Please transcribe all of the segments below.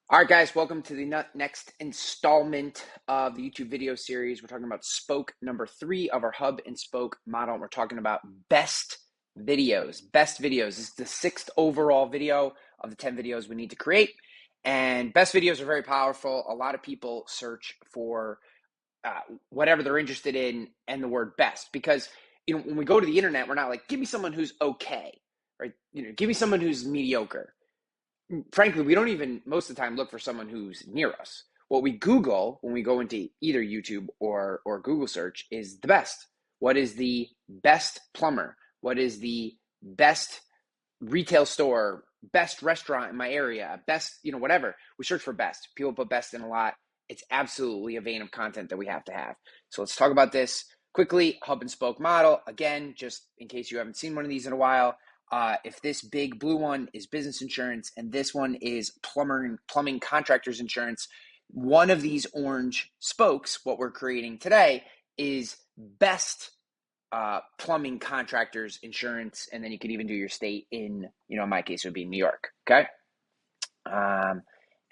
All right, guys, welcome to the next installment of the YouTube video series. We're talking about spoke number 3 of our hub and spoke model. And we're talking about best videos. Best videos. This is the 6th overall video of the 10 videos we need to create. And best videos are very powerful. A lot of people search for whatever they're interested in and the word best, because when we go to the internet, we're not like, give me someone who's okay, right? Give me someone who's mediocre. Frankly, we don't even most of the time look for someone who's near us. What we Google when we go into either YouTube or Google search is the best. What is the best plumber? What is the best retail store, best restaurant in my area, best, whatever. We search for best. People put best in a lot. It's absolutely a vein of content that we have to have. So let's talk about this quickly. Hub and spoke model. Again, just in case you haven't seen one of these in a while, if this big blue one is business insurance and this one is plumbing contractors insurance, one of these orange spokes, what we're creating today, is best plumbing contractors insurance, and then you could even do your state in my case it would be New York. Okay.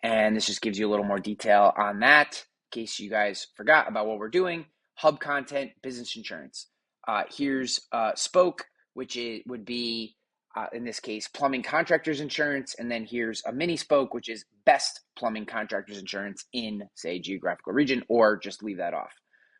And this just gives you a little more detail on that in case you guys forgot about what we're doing. Hub content, business insurance. Here's spoke, which would be in this case plumbing contractors insurance, and then here's a mini spoke, which is best plumbing contractors insurance in, say, geographical region, or just leave that off.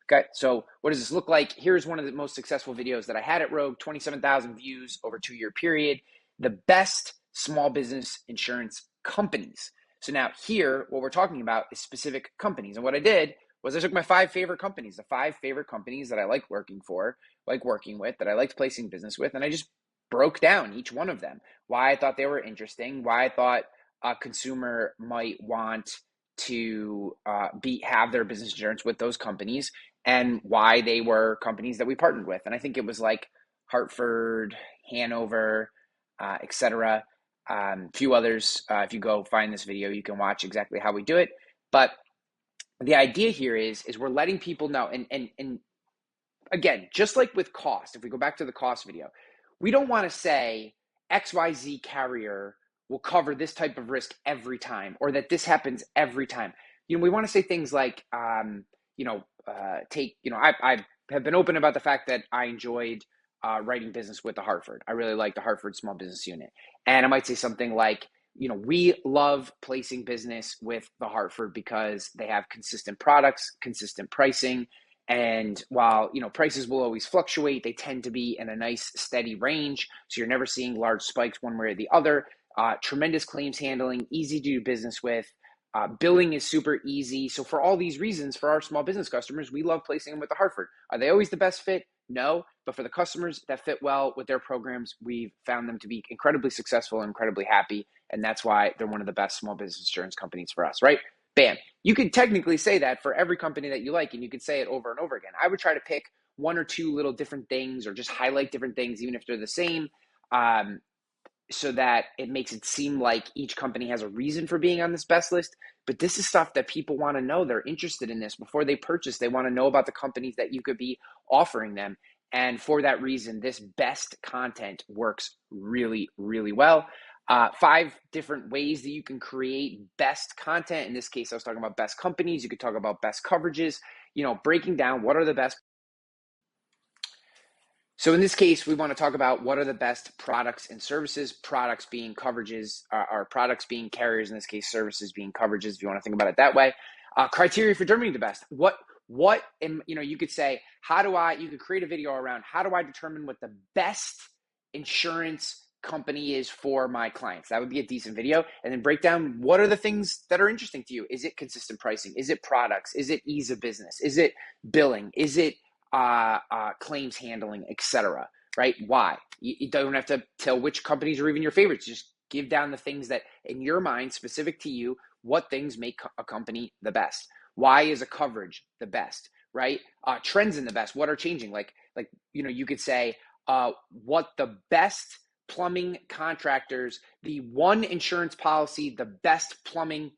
Okay, so what does this look like? Here's one of the most successful videos that I had at Rogue, 27,000 views over a 2-year period. The best small business insurance companies. So now here, what we're talking about is specific companies. And what I did was I took my 5 favorite companies, the 5 favorite companies that I like working for, like working with, that I liked placing business with, and I just broke down each one of them, why I thought they were interesting, why I thought a consumer might want to have their business insurance with those companies, and why they were companies that we partnered with. And I think it was like Hartford, Hanover, etc. A few others. If you go find this video, you can watch exactly how we do it. But the idea here is we're letting people know, and again, just like with cost, if we go back to the cost video, we don't want to say XYZ carrier will cover this type of risk every time, or that this happens every time. We want to say things like, I have been open about the fact that I enjoyed writing business with the Hartford. I really like the Hartford Small Business Unit. And I might say something like, we love placing business with the Hartford because they have consistent products, consistent pricing. And while, prices will always fluctuate, they tend to be in a nice steady range. So you're never seeing large spikes one way or the other. Tremendous claims handling, easy to do business with. Billing is super easy. So for all these reasons, for our small business customers, we love placing them with the Hartford. Are they always the best fit? No. But for the customers that fit well with their programs, we've found them to be incredibly successful and incredibly happy. And that's why they're one of the best small business insurance companies for us, right? Bam. You could technically say that for every company that you like, and you could say it over and over again. I would try to pick 1 or 2 little different things, or just highlight different things, even if they're the same, so that it makes it seem like each company has a reason for being on this best list. But this is stuff that people want to know. They're interested in this before they purchase. They want to know about the companies that you could be offering them. And for that reason, this best content works really, really well. 5 different ways that you can create best content. In this case, I was talking about best companies. You could talk about best coverages, breaking down what are the best. So in this case, we want to talk about what are the best products and services, products being coverages, or products being carriers, in this case, services being coverages, if you want to think about it that way. Criteria for determining the best. You could say, you could create a video around how do I determine what the best insurance company is for my clients. That would be a decent video. And then break down what are the things that are interesting to you. Is it consistent pricing? Is it products? Is it ease of business? Is it billing? Is it claims handling, etc. Right? Why? You don't have to tell which companies are even your favorites. Just give down the things that in your mind, specific to you, what things make a company the best. Why is a coverage the best? Right? Trends in the best. What are changing? You could say what the best plumbing contractors, the one insurance policy, the best plumbing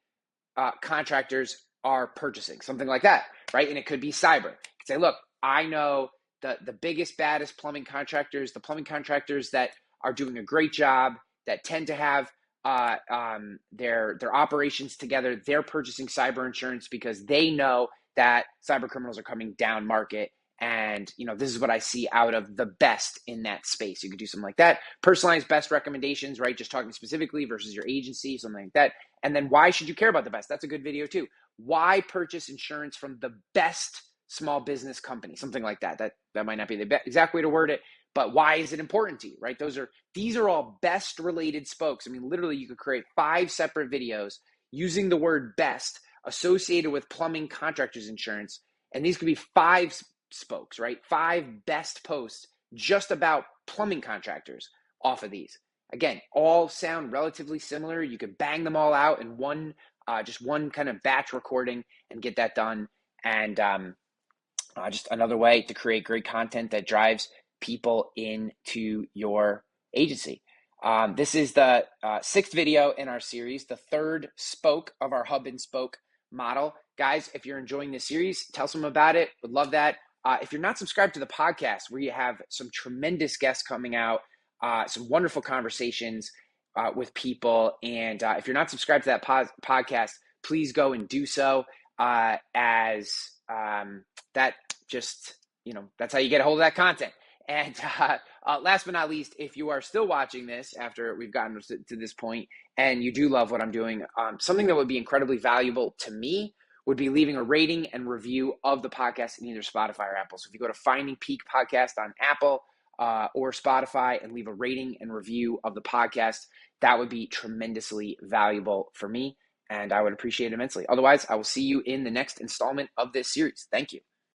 contractors are purchasing, something like that, right? And it could be cyber. You could say, look, I know the biggest, baddest plumbing contractors, the plumbing contractors that are doing a great job, that tend to have their operations together. They're purchasing cyber insurance because they know that cyber criminals are coming down market. And, this is what I see out of the best in that space. You could do something like that. Personalized best recommendations, right? Just talking specifically versus your agency, something like that. And then why should you care about the best? That's a good video too. Why purchase insurance from the best small business company? Something like that. That might not be the exact way to word it, but why is it important to you, right? These are all best related spokes. I mean, literally you could create 5 separate videos using the word best associated with plumbing contractors insurance. And these could be 5 spokes, right? 5 best posts just about plumbing contractors off of these. Again, all sound relatively similar. You could bang them all out in just one kind of batch recording and get that done. And just another way to create great content that drives people into your agency. This is the 6th video in our series, the 3rd spoke of our hub and spoke model. Guys, if you're enjoying this series, tell someone about it. Would love that. If you're not subscribed to the podcast, where you have some tremendous guests coming out, some wonderful conversations with people, and if you're not subscribed to that podcast, please go and do so, as that just, that's how you get a hold of that content. And last but not least, if you are still watching this after we've gotten to this point and you do love what I'm doing, something that would be incredibly valuable to me would be leaving a rating and review of the podcast in either Spotify or Apple. So if you go to Finding Peak Podcast on Apple or Spotify and leave a rating and review of the podcast, that would be tremendously valuable for me, and I would appreciate it immensely. Otherwise, I will see you in the next installment of this series. Thank you.